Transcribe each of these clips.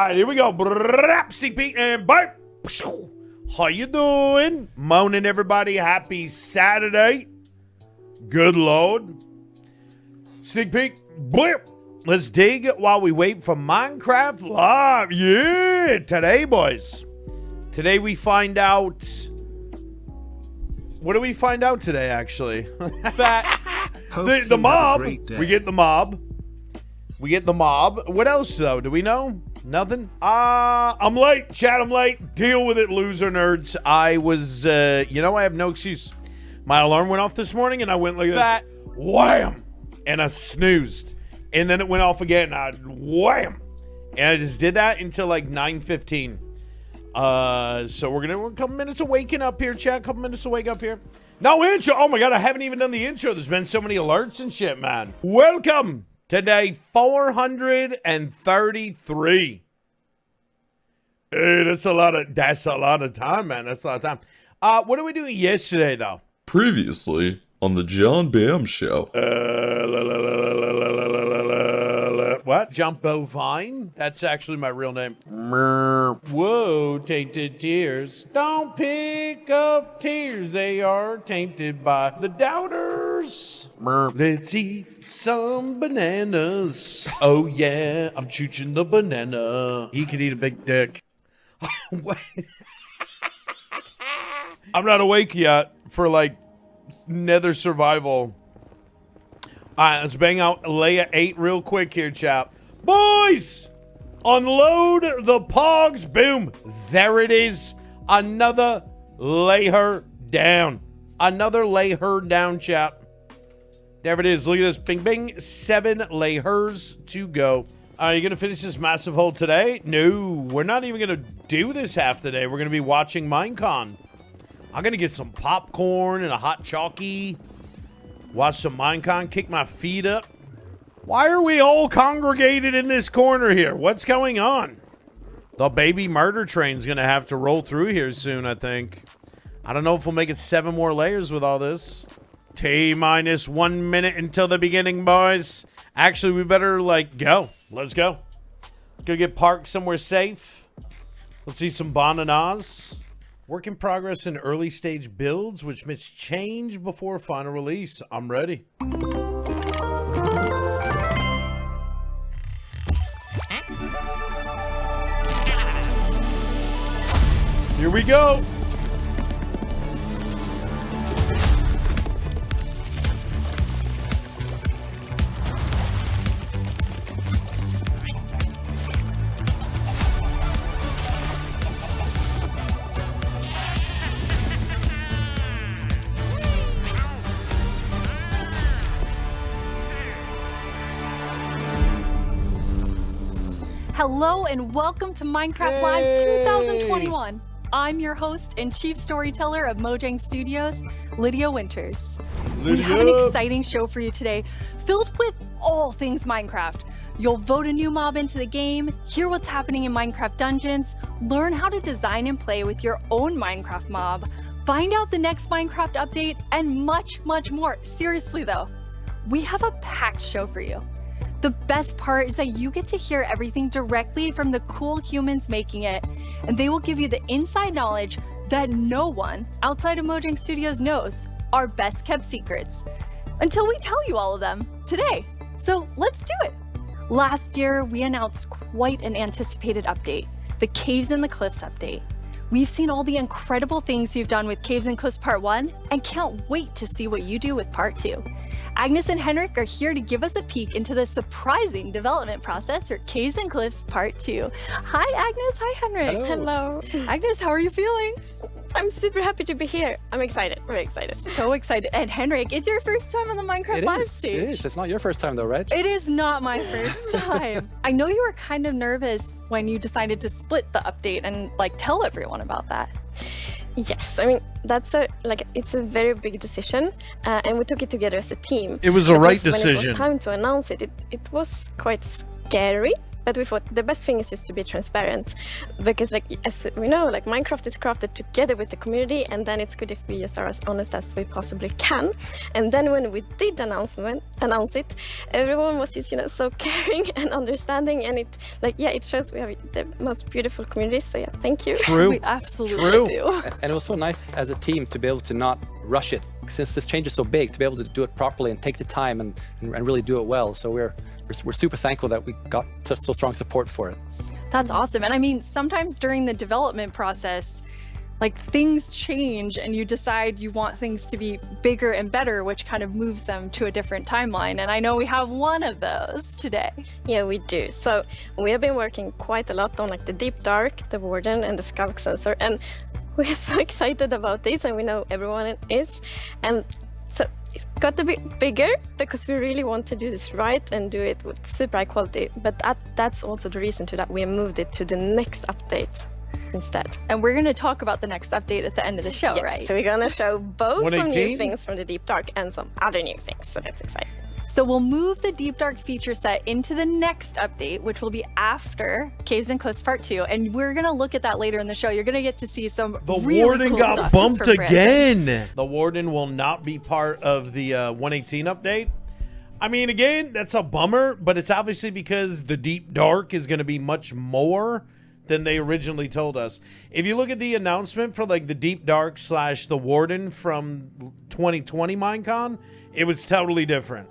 right, here we go. Sneak peek and bite. How you doing? Morning, everybody. Happy Saturday. Good Lord. Sneak peek. Blip. Let's dig while we wait for Minecraft Live. Yeah. Today, boys. Today we find out. What do we find out today, actually? the mob. We get the mob. We get the mob. What else, though? Do we know? Nothing? I'm late. Chat, I'm late. Deal with it, loser nerds. I was, I have no excuse. My alarm went off this morning, and I went like this. Wham! And I snoozed. And then it went off again, and I wham! And I just did that until like 9:15. So we're gonna a couple minutes of waking up here, chat. A couple minutes to wake up here. No intro. Oh my god, I haven't even done the intro. There's been so many alerts and shit, man. Welcome to day 433. Hey, that's a lot of time, man. That's a lot of time. What did we do yesterday though? Previously on the JonBams show. What? Jumbo Vine? That's actually my real name. Whoa, tainted tears. Don't pick up tears. They are tainted by the doubters. Let's eat some bananas. Oh yeah, I'm chooching the banana. He could eat a big dick. I'm not awake yet for like nether survival. All right, let's bang out Leia 8 real quick here, chap. Boys, unload the pogs. Boom. There it is. Another lay her down. Another lay her down, chap. There it is. Look at this. Bing, bing. 7 lay hers to go. Are you going to finish this massive hole today? No, we're not even going to do this half the day. We're going to be watching Minecon. I'm going to get some popcorn and a hot chalky. Watch some Minecon, kick my feet up. Why are we all congregated in this corner here? What's going on? The baby murder train's gonna have to roll through here soon, I think. I don't know if we'll make it 7 more layers with all this. T-minus 1 minute until the beginning, boys. Actually, we better, go. Let's go. Let's go get parked somewhere safe. Let's see some bananas. Work in progress in early stage builds, which must change before final release. I'm ready. Here we go. Hello and welcome to Minecraft Live 2021. I'm your host and chief storyteller of Mojang Studios, Lydia Winters. We have an exciting show for you today, filled with all things Minecraft. You'll vote a new mob into the game, hear what's happening in Minecraft dungeons, learn how to design and play with your own Minecraft mob, find out the next Minecraft update, and much, much more. Seriously though, we have a packed show for you. The best part is that you get to hear everything directly from the cool humans making it, and they will give you the inside knowledge that no one outside of Mojang Studios knows, our best kept secrets, until we tell you all of them today. So let's do it. Last year, we announced quite an anticipated update, the Caves and the Cliffs update. We've seen all the incredible things you've done with Caves and Cliffs Part 1 and can't wait to see what you do with Part 2. Agnes and Henrik are here to give us a peek into the surprising development process for Caves and Cliffs Part 2. Hi Agnes, hi Henrik. Hello. Agnes, how are you feeling? I'm super happy to be here. I'm excited, very excited. So excited. And Henrik, it's your first time on the Minecraft Live stage. It is. It's not your first time though, right? It is not my first time. I know you were kind of nervous when you decided to split the update and tell everyone about that. Yes, I mean, it's a very big decision, and we took it together as a team. It was a right decision. When it was time to announce it, it was quite scary, but we thought the best thing is just to be transparent, because like as we know, like Minecraft is crafted together with the community, and then it's good if we just are as honest as we possibly can. And then when we did announce it, everyone was just so caring and understanding, and it shows we have the most beautiful community. So yeah, thank you. True. We absolutely do. And it was so nice as a team to be able to not rush it, since this change is so big, to be able to do it properly and take the time and really do it well. So we're super thankful that we got such so strong support for it. That's awesome. And I mean, sometimes during the development process, like things change and you decide you want things to be bigger and better, which kind of moves them to a different timeline. And I know we have one of those today. Yeah, we do. So we have been working quite a lot on like the Deep Dark, the Warden, and the Skulk sensor. And we're so excited about this, and we know everyone is. And so it got a bit bigger because we really want to do this right and do it with super high quality. But that's also the reason to that we moved it to the next update instead. And we're going to talk about the next update at the end of the show, Yes, right? so we're going to show both some 118? new things from the Deep Dark and some other new things. So that's exciting. So we'll move the Deep Dark feature set into the next update, which will be after Caves and Cliffs Part 2. And we're going to look at that later in the show. You're going to get to see some The really Warden cool got stuff bumped from Brandon. again. The Warden will not be part of the 118 update. I mean, again, that's a bummer, but it's obviously because the Deep Dark is going to be much more than they originally told us. If you look at the announcement for like the Deep Dark / the Warden from 2020 Minecon, it was totally different.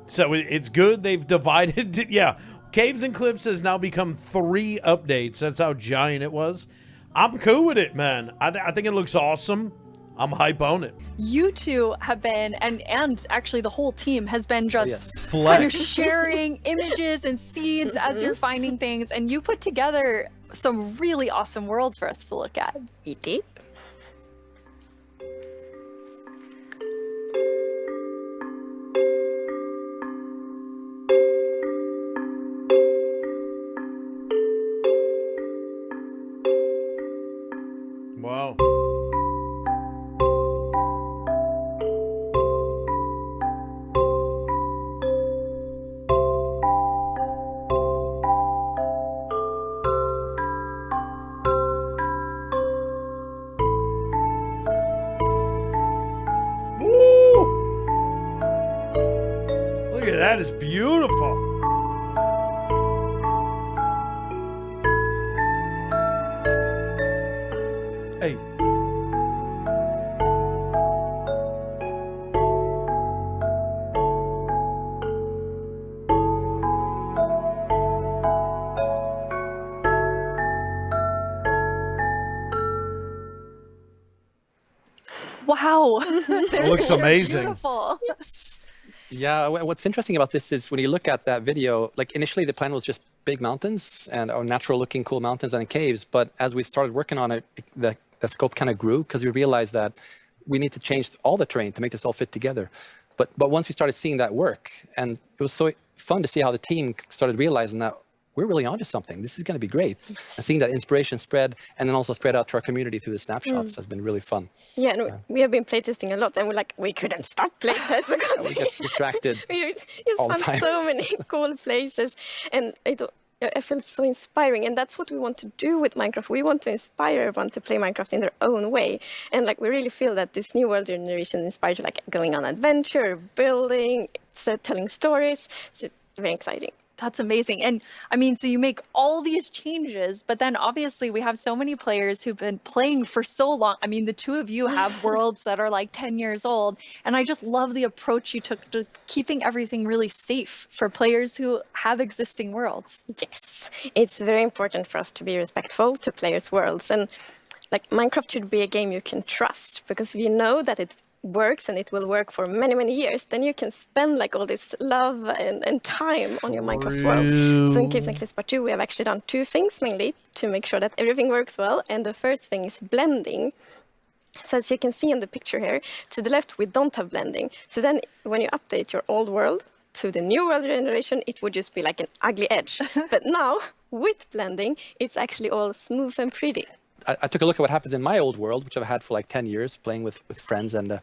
So it's good they've divided. Yeah, Caves and Cliffs has now become 3 updates. That's how giant it was. I'm cool with it, man. I think it looks awesome. I'm hype on it. You two have been, and actually the whole team has been just Flex. kind of sharing images and seeds as you're finding things. And you put together some really awesome worlds for us to look at. We did. Wow. Woo! Look at that, it's beautiful. Hey. Wow. It looks amazing. Beautiful. Yeah, what's interesting about this is when you look at that video, like initially the plan was just big mountains and natural looking cool mountains and caves. But as we started working on it, the scope kind of grew because we realized that we need to change all the terrain to make this all fit together. But once we started seeing that work, and it was so fun to see how the team started realizing that we're really onto something. This is going to be great. And seeing that inspiration spread and then also spread out to our community through the snapshots has been really fun. Yeah, and we have been playtesting a lot, and we couldn't stop playtesting because We get distracted we just all the found time. so many cool places, and I felt so inspiring, and that's what we want to do with Minecraft. We want to inspire everyone to play Minecraft in their own way, and like we really feel that this new world generation inspires you, like going on adventure, building, telling stories. So it's very exciting. That's amazing. And I mean, so you make all these changes, but then obviously we have so many players who've been playing for so long. I mean, the two of you have worlds that are like 10 years old. And I just love the approach you took to keeping everything really safe for players who have existing worlds. Yes, it's very important for us to be respectful to players' worlds. And like Minecraft should be a game you can trust, because if you know that it works and it will work for many, many years, then you can spend like all this love and time on your Minecraft world. So in Caves and Cliffs Part 2, we have actually done 2 things mainly to make sure that everything works well. And the first thing is blending. So as you can see in the picture here, to the left, we don't have blending. So then when you update your old world to the new world generation, it would just be like an ugly edge. But now with blending, it's actually all smooth and pretty. I took a look at what happens in my old world, which I've had for like 10 years, playing with friends and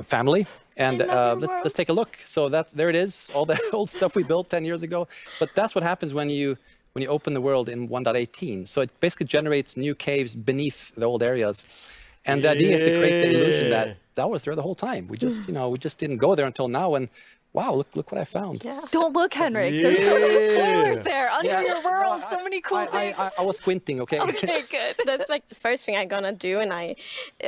family. And love your world. let's take a look. So there it is, all the old stuff we built 10 years ago. But that's what happens when you open the world in 1.18. So it basically generates new caves beneath the old areas. And the idea is to create the illusion that was there the whole time. We just, we just didn't go there until now. And wow, look what I found. Yeah. Don't look, Henrik. There's so many spoilers there. Under your world, so many cool things. I was squinting, okay? Okay, good. That's like the first thing I'm gonna do when I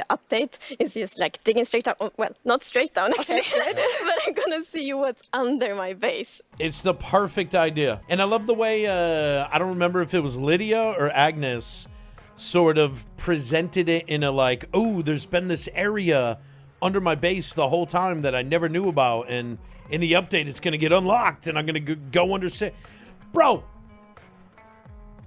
update is just like digging straight down. Well, not straight down actually, but I'm gonna see what's under my base. It's the perfect idea. And I love the way, I don't remember if it was Lydia or Agnes sort of presented it in a like, oh, there's been this area under my base the whole time that I never knew about. And in the update, it's going to get unlocked and I'm going to go under. Bro,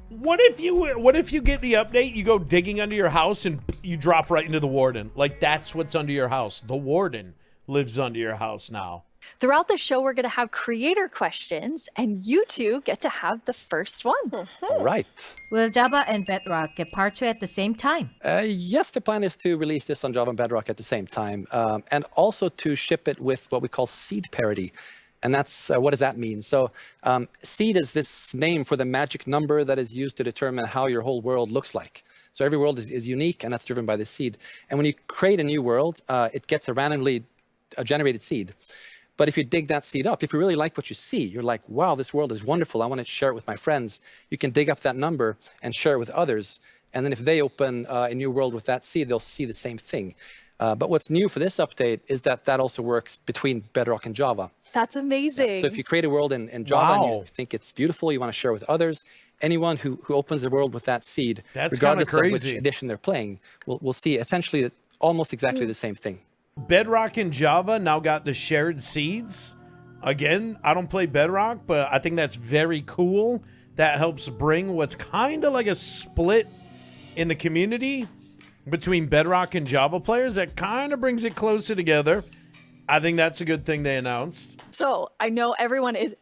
what if you get the update, you go digging under your house and you drop right into the Warden? Like, that's what's under your house. The Warden lives under your house now. Throughout the show, we're going to have creator questions, and you two get to have the first one. All right. Will Java and Bedrock get part 2 at the same time? Yes, the plan is to release this on Java and Bedrock at the same time, and also to ship it with what we call seed parity. And that's, what does that mean? So seed is this name for the magic number that is used to determine how your whole world looks like. So every world is unique, and that's driven by the seed. And when you create a new world, it gets a randomly generated seed. But if you dig that seed up, if you really like what you see, you're like, wow, this world is wonderful. I want to share it with my friends. You can dig up that number and share it with others. And then if they open a new world with that seed, they'll see the same thing. But what's new for this update is that also works between Bedrock and Java. That's amazing. So if you create a world in Java and you think it's beautiful, you want to share it with others, anyone who opens the world with that seed, regardless of which edition they're playing, will see essentially almost exactly the same thing. Bedrock and Java now got the shared seeds. Again, I don't play Bedrock, but I think that's very cool. That helps bring what's kind of like a split in the community between Bedrock and Java players. That kind of brings it closer together. I think that's a good thing they announced. So I know everyone is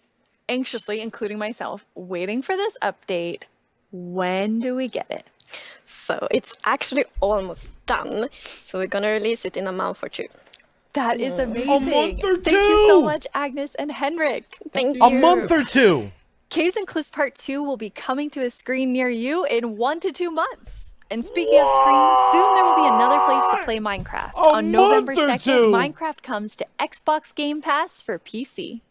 anxiously, including myself, waiting for this update. When do we get it? So it's actually almost done. So we're gonna release it in a month or two. That is amazing. A month or two. Thank you so much, Agnes and Henrik. Thank you. A month or two. Caves and Cliffs Part 2 will be coming to a screen near you in 1 to 2 months. And speaking of screens, soon there will be another place to play Minecraft. On November 2nd, Minecraft comes to Xbox Game Pass for PC.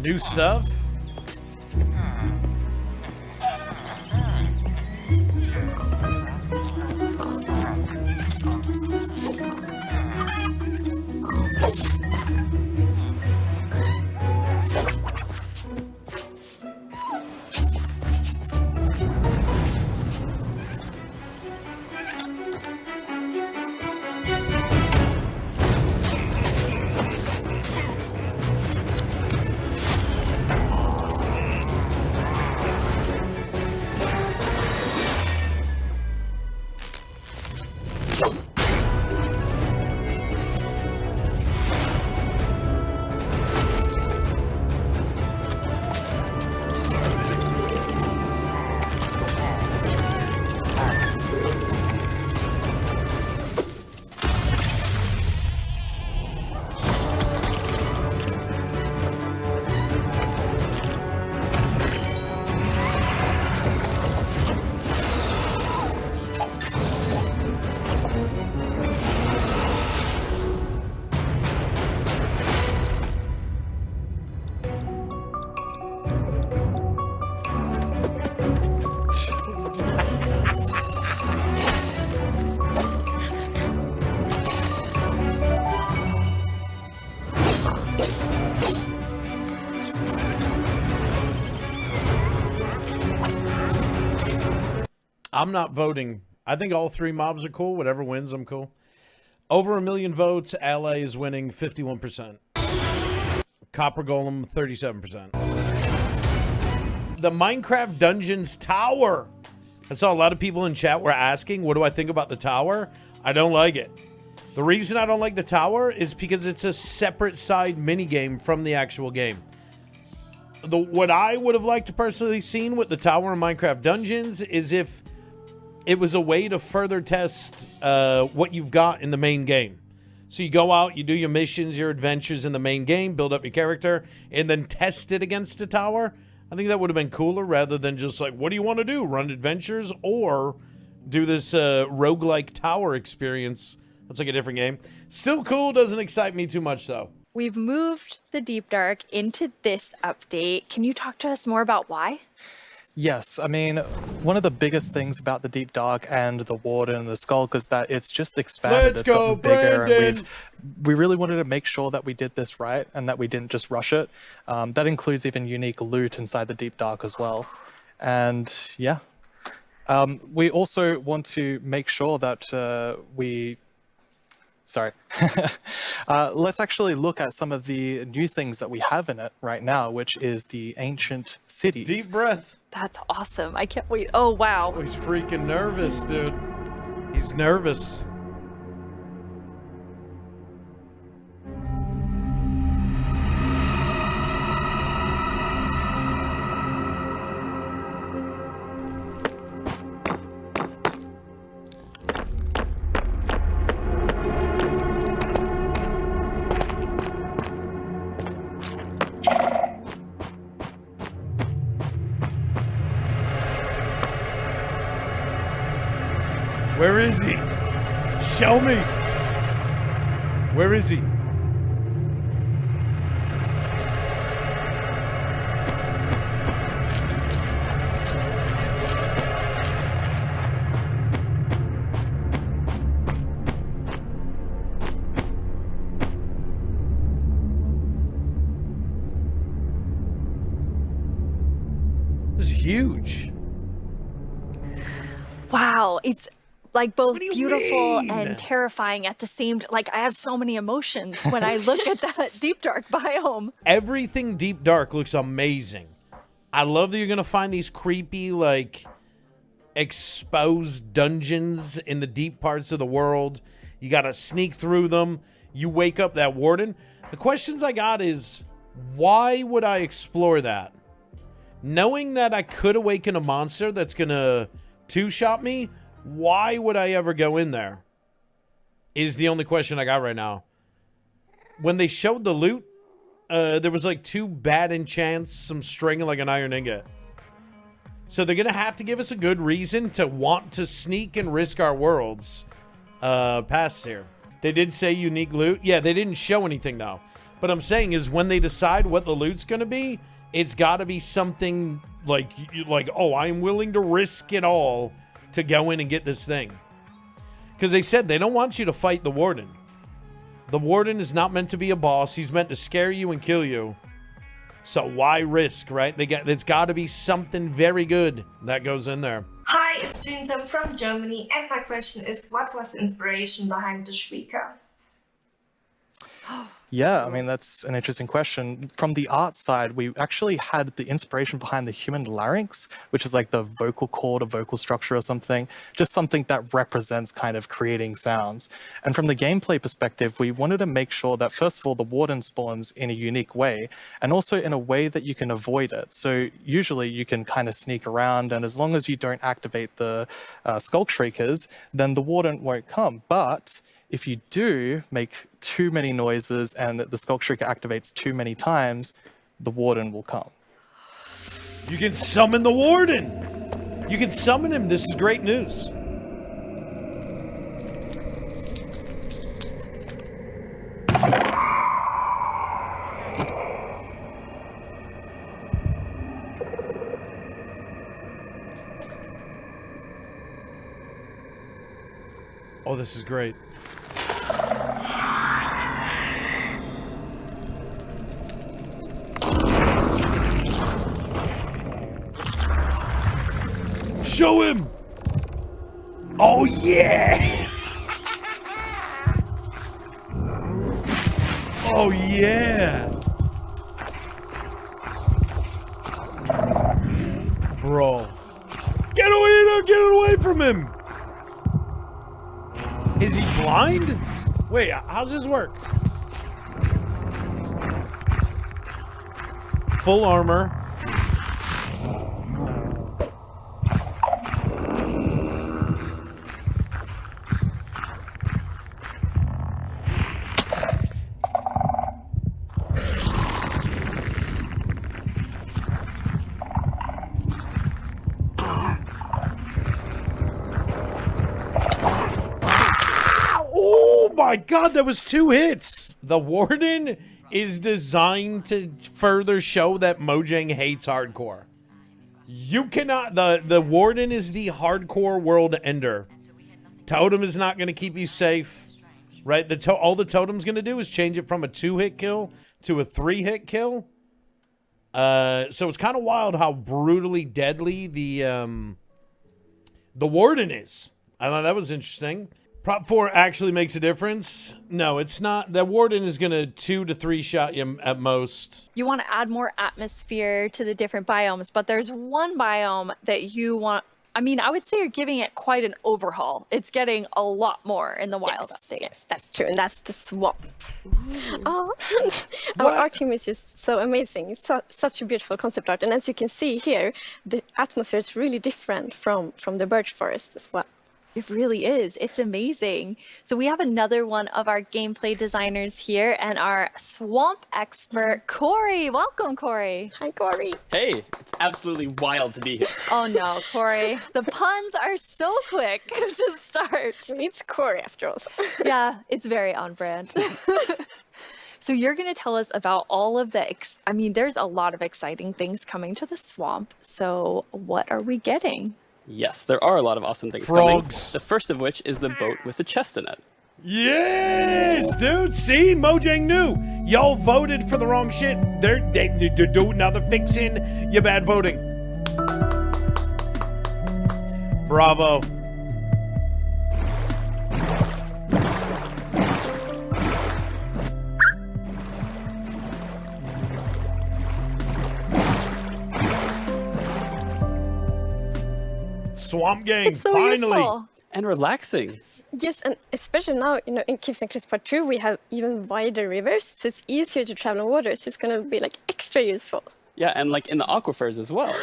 New stuff. I'm not voting. I think all 3 mobs are cool. Whatever wins, I'm cool. Over 1 million votes. Ally is winning 51%. Copper Golem 37%. The Minecraft Dungeons Tower. I saw a lot of people in chat were asking, what do I think about the tower? I don't like it. The reason I don't like the tower is because it's a separate side minigame from the actual game. What I would have liked to personally seen with the tower in Minecraft Dungeons is if it was a way to further test what you've got in the main game. So you go out, you do your missions, your adventures in the main game, build up your character, and then test it against a tower. I think that would have been cooler rather than just like, what do you want to do? Run adventures or do this roguelike tower experience? That's like a different game. Still cool, doesn't excite me too much though. We've moved the Deep Dark into this update. Can you talk to us more about why? Yes, I mean, one of the biggest things about the Deep Dark and the Warden and the Skulk is that it's just expanded. Let's it's go, gotten bigger, Brandon! and we really wanted to make sure that we did this right and that we didn't just rush it. That includes even unique loot inside the Deep Dark as well. And yeah, we also want to make sure that let's actually look at some of the new things that we have in it right now, which is the ancient cities. Deep breath. That's awesome. I can't wait. Oh, wow. Oh, he's freaking nervous, dude. He's nervous. Where is he? Show me. Where is he? This is huge. Wow. It's like both What do you beautiful mean? and terrifying at the same time. Like, I have so many emotions when I look at that Deep Dark biome. Everything Deep Dark looks amazing. I love that you're going to find these creepy, like, exposed dungeons in the deep parts of the world. You got to sneak through them. You wake up that warden. The questions I got is, why would I explore that? Knowing that I could awaken a monster that's going to two-shot me, why would I ever go in there? Is the only question I got right now. When they showed the loot, there was like 2 bad enchants, some string, and like an iron ingot. So they're going to have to give us a good reason to want to sneak and risk our worlds past here. They did say unique loot. Yeah, they didn't show anything though. But I'm saying is when they decide what the loot's going to be, it's got to be something like, oh, I'm willing to risk it all to go in and get this thing. Because they said they don't want you to fight the warden. The warden is not meant to be a boss. He's meant to scare you and kill you. So why risk, right? There's got to be something very good that goes in there. Hi, it's Jinjam from Germany, and my question is, what was the inspiration behind the Shrieker? Yeah, I mean, that's an interesting question. From the art side, we actually had the inspiration behind the human larynx, which is like the vocal cord or vocal structure or something, just something that represents kind of creating sounds. And from the gameplay perspective, we wanted to make sure that, first of all, the warden spawns in a unique way, and also in a way that you can avoid it. So usually you can kind of sneak around, and as long as you don't activate the skulk shriekers, then the warden won't come. But if you do make too many noises and the skulk shrieker activates too many times, the warden will come. You can summon the warden. You can summon him. This is great news. Oh, this is great. Show him! Oh, yeah! Oh, yeah! Bro. Get away from him! Is he blind? Wait, how's this work? Full armor. my God, that was 2 hits. The Warden is designed to further show that Mojang hates hardcore. You cannot, the Warden is the hardcore world ender. Totem is not going to keep you safe, right? All the Totem's going to do is change it from a 2-hit kill to a 3-hit kill. So it's kind of wild how brutally deadly the Warden is. I thought that was interesting. Prop 4 actually makes a difference. No, it's not. The Warden is going to 2 to 3 shot you at most. You want to add more atmosphere to the different biomes, but there's one biome that you want. I mean, I would say you're giving it quite an overhaul. It's getting a lot more in the wild update. Yes, that's true. And that's the swamp. Oh, our art team is just so amazing. It's such a beautiful concept art. And as you can see here, the atmosphere is really different from the birch forest as well. It really is. It's amazing. So we have another one of our gameplay designers here and our swamp expert, Corey. Welcome, Corey. Hi, Corey. Hey, it's absolutely wild to be here. Oh no, Corey. The puns are so quick to start. It's Corey after all. Yeah, it's very on brand. So you're going to tell us about all of the, I mean, there's a lot of exciting things coming to the swamp. So what are we getting? Yes, there are a lot of awesome things Frogs. coming. The first of which is the boat with the chest in it. Yes, dude. See, Mojang knew. Y'all voted for the wrong shit. They're doing now. They're fixing your bad voting. Bravo. Swamp Gang, It's so finally. useful. And relaxing. Yes, and especially now, you know, in Caves and Cliffs Part 2, we have even wider rivers, so it's easier to travel on water, so it's going to be, like, extra useful. Yeah, and like in the aquifers as well.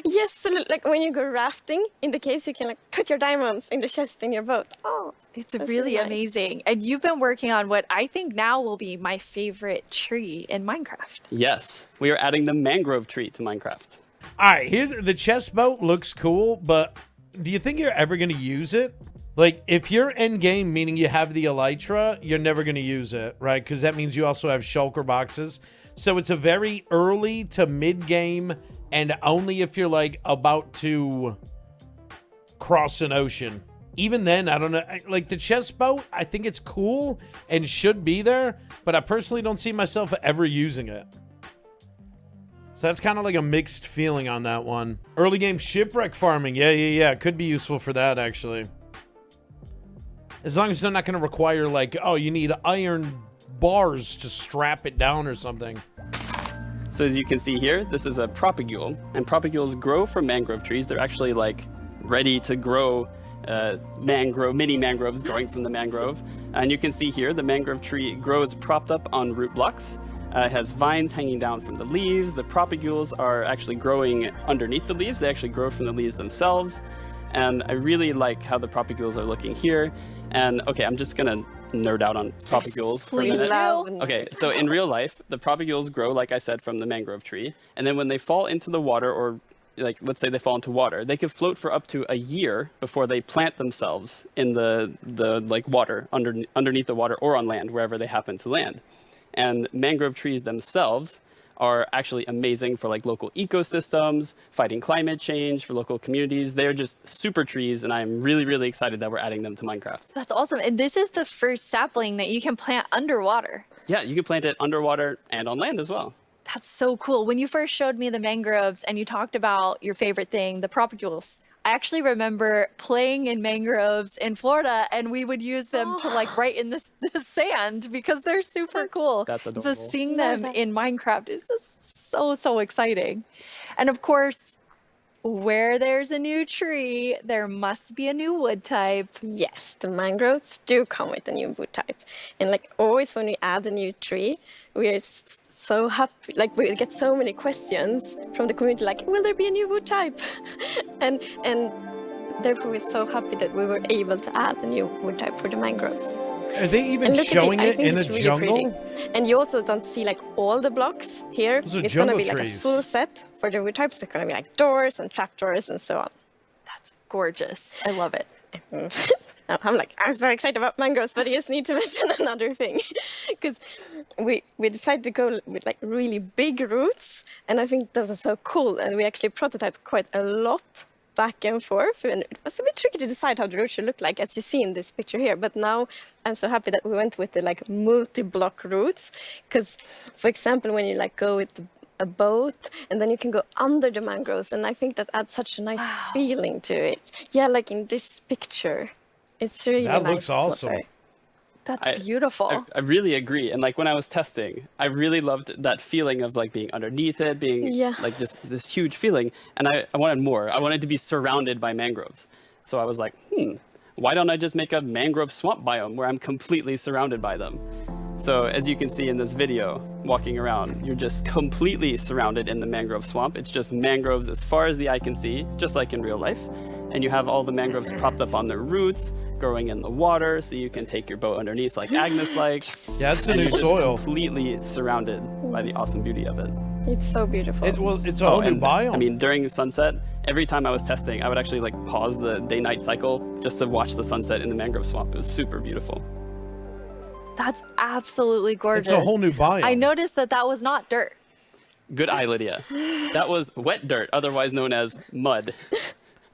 Yes, so like when you go rafting in the caves, you can like put your diamonds in the chest in your boat. Oh, It's that's really nice. amazing. And you've been working on what I think now will be my favorite tree in Minecraft. Yes, we are adding the mangrove tree to Minecraft. All right, here's the chest boat looks cool, but do you think you're ever going to use it? Like, if you're end game, meaning you have the elytra, you're never going to use it, right? Because that means you also have shulker boxes. So it's a very early to mid game, and only if you're like about to cross an ocean. Even then, I don't know. Like the chest boat, I think it's cool and should be there, but I personally don't see myself ever using it. So that's kind of like a mixed feeling on that one. Early game shipwreck farming. Yeah. Could be useful for that, actually. As long as they're not going to require, like, oh, you need iron bars to strap it down or something. So as you can see here, this is a propagule, and propagules grow from mangrove trees. They're actually like ready to grow mini mangroves growing from the mangrove. And you can see here, the mangrove tree grows propped up on root blocks. It has vines hanging down from the leaves. The propagules are actually growing underneath the leaves. They actually grow from the leaves themselves. And I really like how the propagules are looking here. And okay, I'm just gonna nerd out on propagules for a Please minute. do. Okay, so in real life, the propagules grow, like I said, from the mangrove tree. And then when they fall into the water, or like, let's say they fall into water, they could float for up to a year before they plant themselves in the like water, underneath the water or on land, wherever they happen to land. And mangrove trees themselves are actually amazing for like local ecosystems, fighting climate change, for local communities. They're just super trees, and I'm really, really excited that we're adding them to Minecraft. That's awesome. And this is the first sapling that you can plant underwater. Yeah, you can plant it underwater and on land as well. That's so cool. When you first showed me the mangroves and you talked about your favorite thing, the propagules, I actually remember playing in mangroves in Florida, and we would use them to like write in the sand because they're super cool. That's So adorable. seeing them in Minecraft is just so exciting. And of course, where there's a new tree, there must be a new wood type. Yes, the mangroves do come with a new wood type. And like always when we add a new tree, we are so happy, like we get so many questions from the community like, will there be a new wood type? and therefore we're so happy that we were able to add a new wood type for the mangroves. Are they even And look at showing I it think in a it's really jungle? pretty. And you also don't see like all the blocks here. Those are It's gonna jungle be like a trees. full set for the wood types. They're gonna be like doors and trapdoors and so on. That's gorgeous. I love it. I'm like, I'm so excited about mangroves, but I just need to mention another thing. Because we decided to go with like really big roots, and I think those are so cool. And we actually prototyped quite a lot back and forth, and it was a bit tricky to decide how the root should look like, as you see in this picture here. But now I'm so happy that we went with the like multi-block roots, because, for example, when you like go with a boat and then you can go under the mangroves, and I think that adds such a nice feeling to it. Yeah, like in this picture, it's really That nice. looks awesome. That's beautiful. I really agree. And like when I was testing, I really loved that feeling of like being underneath it, being like this huge feeling. And I wanted more. I wanted to be surrounded by mangroves. So I was like, why don't I just make a mangrove swamp biome where I'm completely surrounded by them? So as you can see in this video, walking around, you're just completely surrounded in the mangrove swamp. It's just mangroves as far as the eye can see, just like in real life. And you have all the mangroves propped up on their roots, growing in the water, so you can take your boat underneath like Agnes likes. Yeah, it's a and new you're just soil. completely surrounded by the awesome beauty of it. It's so beautiful. It's a whole new biome. I mean, during sunset, every time I was testing, I would actually like pause the day-night cycle just to watch the sunset in the mangrove swamp. It was super beautiful. That's absolutely gorgeous. It's a whole new biome. I noticed that was not dirt. Good eye, Lydia. That was wet dirt, otherwise known as mud.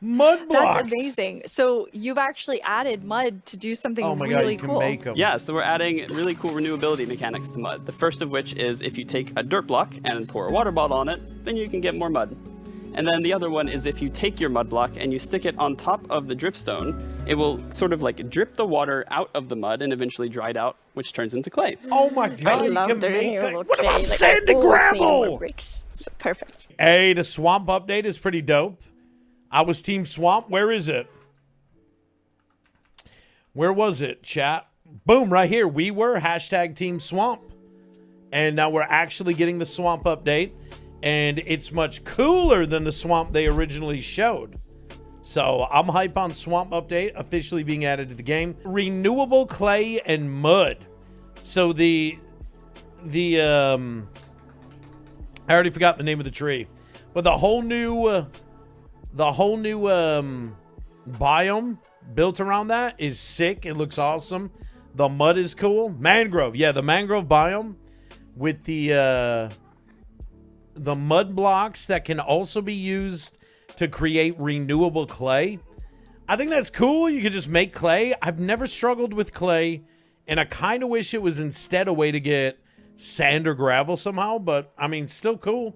Mud blocks. That's amazing. So you've actually added mud to do something really cool. Make them. Yeah, so we're adding really cool renewability mechanics to mud. The first of which is if you take a dirt block and pour a water bottle on it, then you can get more mud. And then the other one is if you take your mud block and you stick it on top of the dripstone, it will sort of like drip the water out of the mud and eventually dry it out, which turns into clay. Oh my god, I you love can the make renewable that. What clay. about Like, sand and I've always seen more gravel? bricks. So perfect. Hey, the swamp update is pretty dope. I was Team Swamp. Where is it? Where was it, chat? Boom, right here. We were #Team Swamp. And now we're actually getting the swamp update. And it's much cooler than the swamp they originally showed. So I'm hype on swamp update officially being added to the game. Renewable clay and mud. So I already forgot the name of the tree. But the whole new biome built around that is sick. It looks awesome. The mud is cool. Mangrove. Yeah, the mangrove biome with the mud blocks that can also be used to create renewable clay. I think that's cool. You could just make clay. I've never struggled with clay, and I kind of wish it was instead a way to get sand or gravel somehow, but I mean, still cool.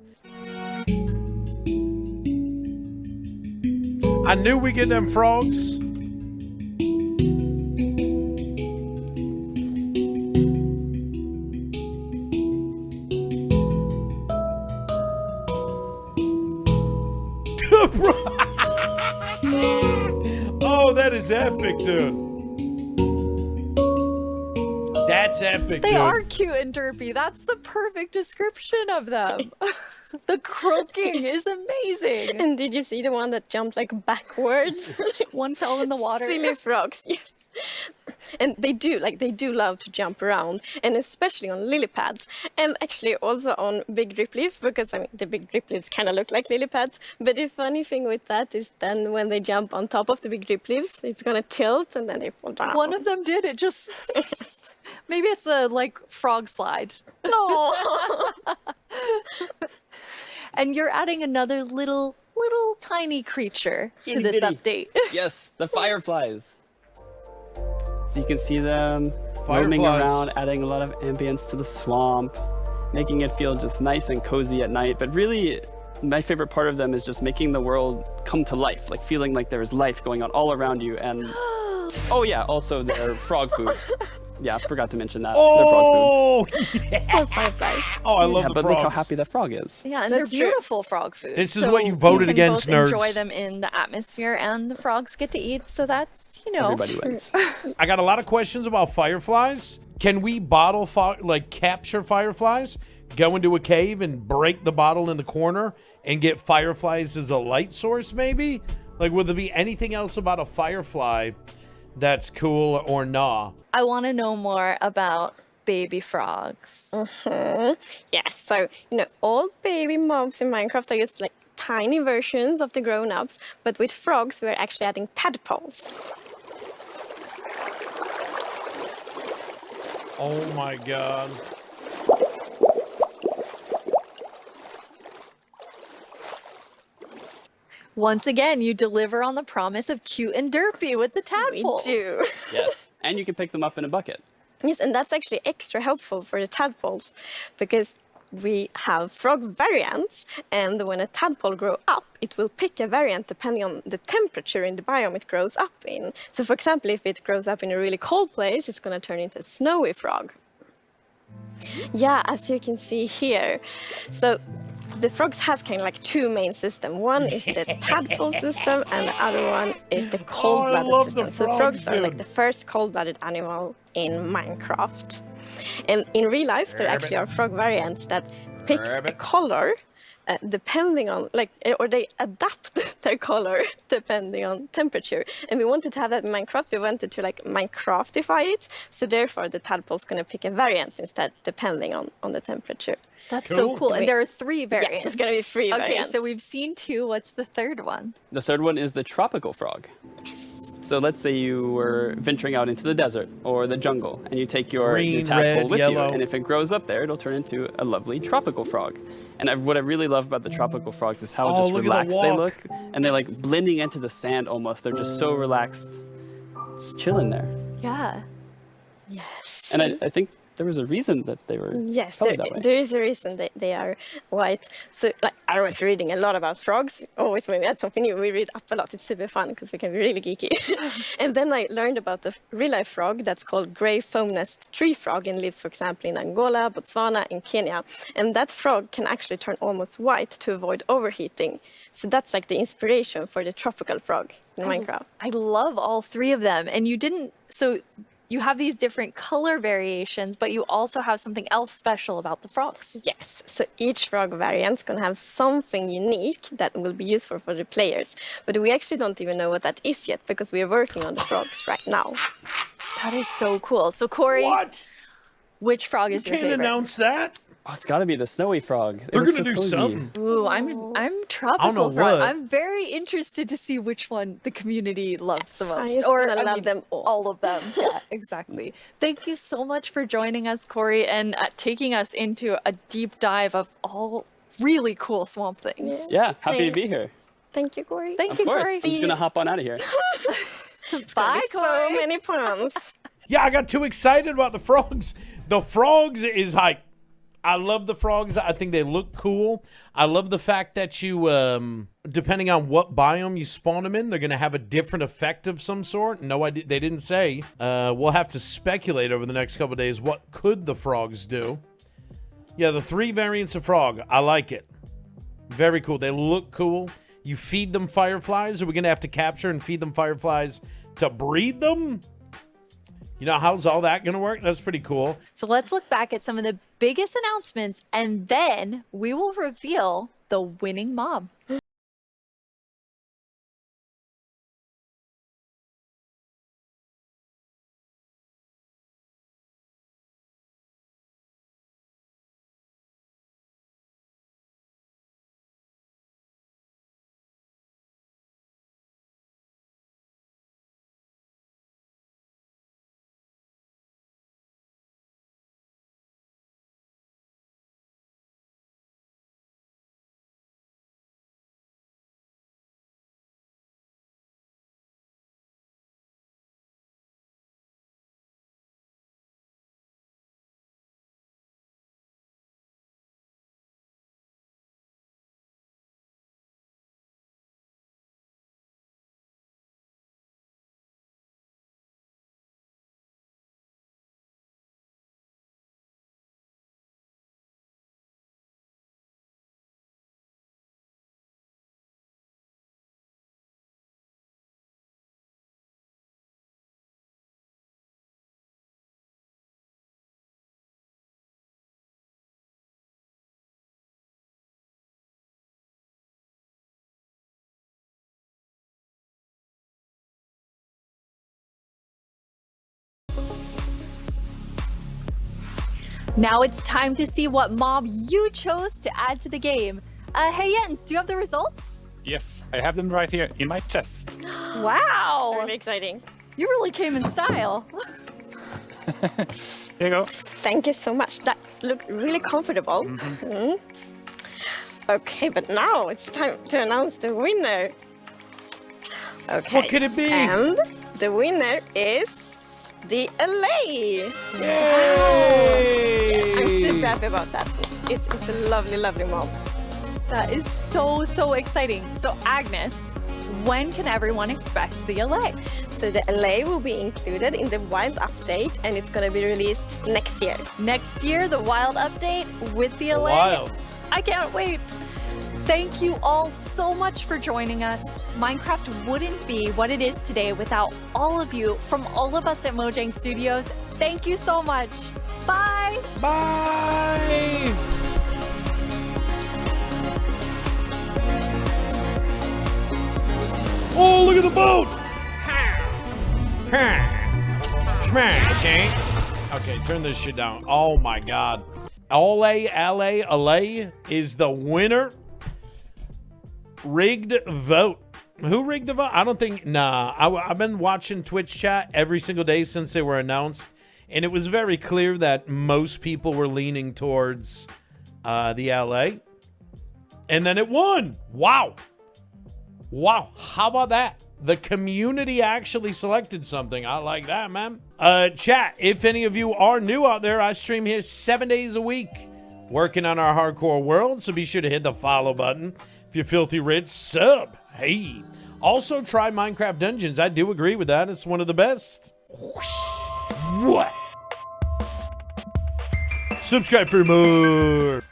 I knew we get them frogs. Oh, that is epic, dude. That's epic, They dude. are cute and derpy. That's the perfect description of them. The croaking is amazing. And did you see the one that jumped like backwards? One fell in the water. Silly frogs. Yes. And they do love to jump around, and especially on lily pads, and actually also on big drip leaf, because I mean the big drip leaves kind of look like lily pads. But the funny thing with that is then when they jump on top of the big drip leaves, it's gonna tilt and then they fall down. One of them did. It just maybe it's a like frog slide. No. And you're adding another little tiny creature to Itty this bitty. update. Yes, the fireflies. So you can see them roaming Fireflies. around, adding a lot of ambience to the swamp, making it feel just nice and cozy at night. But really, my favorite part of them is just making the world come to life, like feeling like there is life going on all around you. And oh yeah, also their frog food. Yeah, I forgot to mention that. Oh, Oh, fireflies. oh, I love Yeah, the but frogs. look how happy that frog is. Yeah, and That's they're true. beautiful frog food. This is what you voted can against, both nerds. enjoy them in the atmosphere, and the frogs get to eat. So that's Everybody wins. I got a lot of questions about fireflies. Can we capture fireflies? Go into a cave and break the bottle in the corner and get fireflies as a light source, maybe? Like, would there be anything else about a firefly that's cool or nah? I want to know more about baby frogs. Yes, so all baby mobs in Minecraft are just like tiny versions of the grown-ups, but with frogs we're actually adding tadpoles. Oh my god. Once again, you deliver on the promise of cute and derpy with the tadpoles. We do. Yes, and you can pick them up in a bucket. Yes, and that's actually extra helpful for the tadpoles because we have frog variants, and when a tadpole grows up, it will pick a variant depending on the temperature in the biome it grows up in. So, for example, if it grows up in a really cold place, it's going to turn into a snowy frog. Yeah, as you can see here. So, the frogs have kind of like two main systems. One is the tadpole system, and the other one is the cold-blooded system. So frogs are like the first cold-blooded animal in Minecraft. And in real life, there actually are frog variants that pick a color depending on, like, or they adapt their color depending on temperature. And we wanted to have that in Minecraft. We wanted to like Minecraftify it. So therefore, the tadpole's going to pick a variant instead, depending on the temperature. That's so cool. And there are 3 variants. Yes, it's going to be 3 variants. Okay, so we've seen 2. What's the third one? The third one is the tropical frog. Yes. So let's say you were venturing out into the desert or the jungle, and you take your Green, tadpole red, with yellow. you, and if it grows up there, it'll turn into a lovely tropical frog. And what I really love about the tropical frogs is how just look at the relaxed they walk. look, and they're like blending into the sand almost. They're just so relaxed, just chilling there. Yeah. Yes. And I think there was a reason that they were Yes, colored that way. there is a reason they are white. So, like, I was reading a lot about frogs. Always when we had something new, we read up a lot. It's super fun because we can be really geeky. And then I learned about the real-life frog that's called gray foam nest tree frog and lives, for example, in Angola, Botswana, and Kenya. And that frog can actually turn almost white to avoid overheating. So that's like the inspiration for the tropical frog in Minecraft. I love all 3 of them. And you didn't, so you have these different color variations, but you also have something else special about the frogs. Yes, so each frog variant is going to have something unique that will be useful for the players. But we actually don't even know what that is yet because we are working on the frogs right now. That is so cool. So Corey, What? which frog is You your can't favorite? announce that. Oh, it's got to be the snowy frog. It They're looks gonna so do cozy. something. Ooh, I'm tropical know frog. what. I'm very interested to see which one the community loves the most. I'm Or gonna I love mean, them all. of them. Yeah, exactly. Thank you so much for joining us, Corey, and taking us into a deep dive of all really cool swamp things. Yeah, happy to Thank- be here. Thank you, Corey. Thank Of you, course. Corey. I'm just going to hop on out of here. Bye, So Corey. many puns. Yeah, I got too excited about the frogs. The frogs is like, I love the frogs. I think they look cool. I love the fact that you, depending on what biome you spawn them in, they're going to have a different effect of some sort. No idea. They didn't say. We'll have to speculate over the next couple of days. What could the frogs do? Yeah, the 3 variants of frog. I like it. Very cool. They look cool. You feed them fireflies. Are we going to have to capture and feed them fireflies to breed them? You know, how's all that going to work? That's pretty cool. So let's look back at some of the biggest announcements, and then we will reveal the winning mob. Now it's time to see what mob you chose to add to the game. Hey Jens, do you have the results? Yes, I have them right here in my chest. Wow, Really exciting. you really came in style. Here you go. Thank you so much. That looked really comfortable. Mhm. Okay, but now it's time to announce the winner. Okay. What could it be? And the winner is the LA. Yay! Yes, I'm super happy about that. It's a lovely, lovely mob. That is so exciting. So Agnes, when can everyone expect the LA? So the LA will be included in the Wild update, and it's going to be released next year. Next year, the Wild update with the LA. Wild. I can't wait. Thank you all so much for joining us. Minecraft wouldn't be what it is today without all of you. From all of us at Mojang Studios, thank you so much. Bye. Bye. Oh, look at the boat. Smash, eh? Okay, turn this shit down. Oh my God. LA is the winner. Rigged vote. Who rigged the vote? I don't think. Nah, I've been watching Twitch chat every single day since they were announced, and it was very clear that most people were leaning towards the LA, and then it won. Wow. How about that? The community actually selected something. I like that, man. Chat, if any of you are new out there, I stream here 7 days a week working on our hardcore world, so be sure to hit the follow button. If you're filthy rich, sub. Hey. Also, try Minecraft Dungeons. I do agree with that. It's one of the best. What? Subscribe for more.